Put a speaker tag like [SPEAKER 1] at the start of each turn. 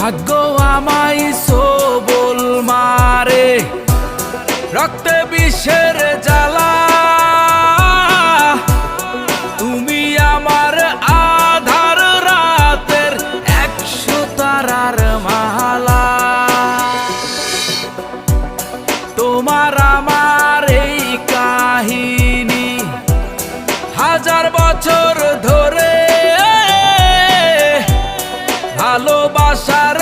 [SPEAKER 1] ভাগ্য আমায় সবল মারে, রক্তে বিষের জ্বালা। তুমি আমার আধার রাতের 100 তারার মালা। তোমার আমার এই কাহিনী 1000 বছর ধরে ভালোবাসার